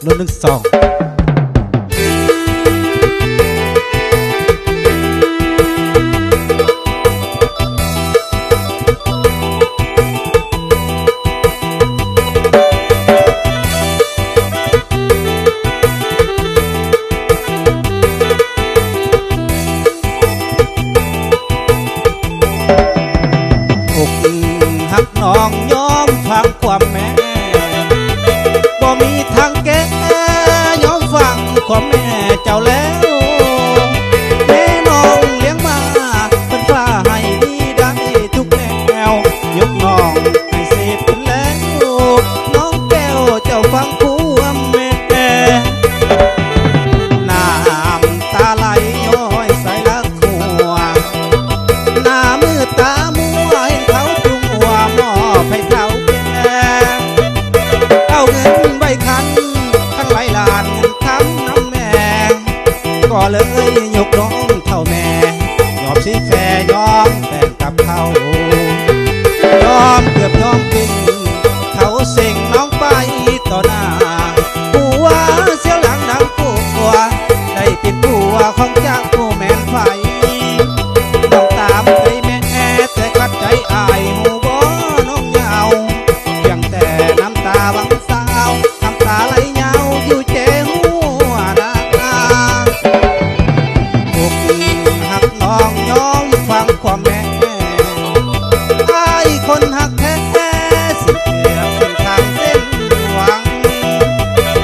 รุ่น12หักน้องยอมฟังความแม่บ่มีทางแก้ยอมฟังความแม่เจ้าแล้วแม่น้องเลี้ยงมาเป็นฟ้าให้ดีได้ทุกแนวยกน้องให้เสพเป็นแล้วน้องแก้วเจ้าฟังความแม่น้ำตาไหลย้อยใส่ละหัวหน้ามือตามัวเห็นเขาจุงหัวหม้อให้เขาแก่เอาเงินใบคันทั้งหลายล้านเงินคำน้ำแม่ก็เลยยกน้องเท่าแม่ยอมสิแฟยอมแต่งกับเขายอมเกือบยอมกินเขาเสิ่งน้องไปต่อหน้าผัวเสียวหลังดังผัวได้เป็นผัวของเจ้าผู้แม่นไฟน้องตามใจแม่แต่ขัดใจอายหูบ่น้องยาวเพียงแต่น้ำตาบังสาวน้ำตาไหลยาวอยู่เจหัวนาอกหักน้องยอมฟังความแม่อายคนหักแท้สิเกือบเส้นทางเส้นหวัง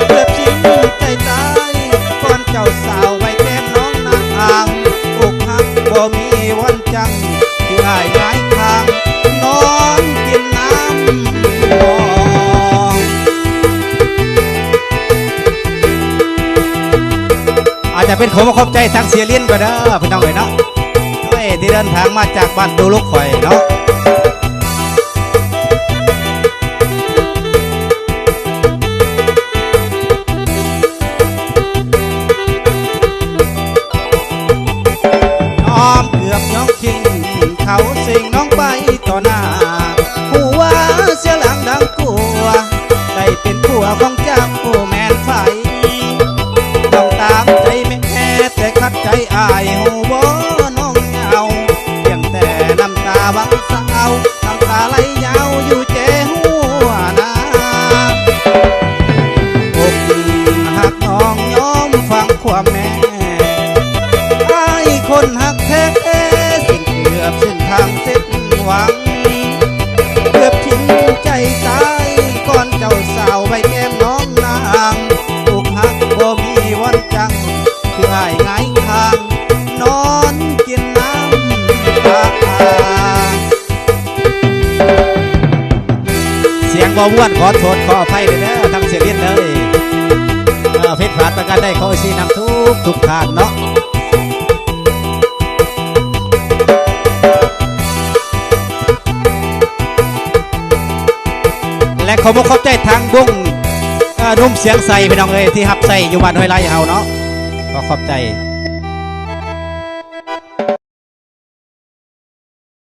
เกือบสิ้นใจตายก่อนเจ้าสาวไว้แก้มน้องนางอกหักบ่มีวันจังที่อายย้ายทางนอนกินน้ำนองอาจจะเป็นขอบใจทางเสียเลี้ยนก็ได้พี่น้องเลยเนาะที่เดินทางมาจากบ้านดูลูกข่อยเนาะเกือบยอมทิ้งเขาสิ่งน้องไปต่อหน้าผัวเสียหลังดังกลัวได้เป็นผัวของเจ้าผู้แม่นไฟต้องตามใจแม่แต่ขัดใจอายหูบ่น้องยาวเพียงแต่น้ำตาบังสาวน้ำตาไหลยาวอยู่เจหัวนาอกหักน้องยอมฟังความแม่คนหักแท้สิ้นเกือบเส้นทางเส้นหวังเกือบทิ้งใจตายก่อนเจ้าสาวใบแก้มน้องนางถูกหักบ่มีวันจังคือหายง่ายทางนอนกินน้ำตาเสียงบ่ว้วนขอโทษขออภัยเลยนะทั้งเสียงเล่นเลยเพชรผาดประกันได้ขอซีนำทุกทานเนาะและขอบอกขอบใจทางบุ้งนุ่มเสียงใสพี่น้องเลยที่ฮับใส่อยู่บ้านห้วยไร่เฮาเนาะขอขอบใจ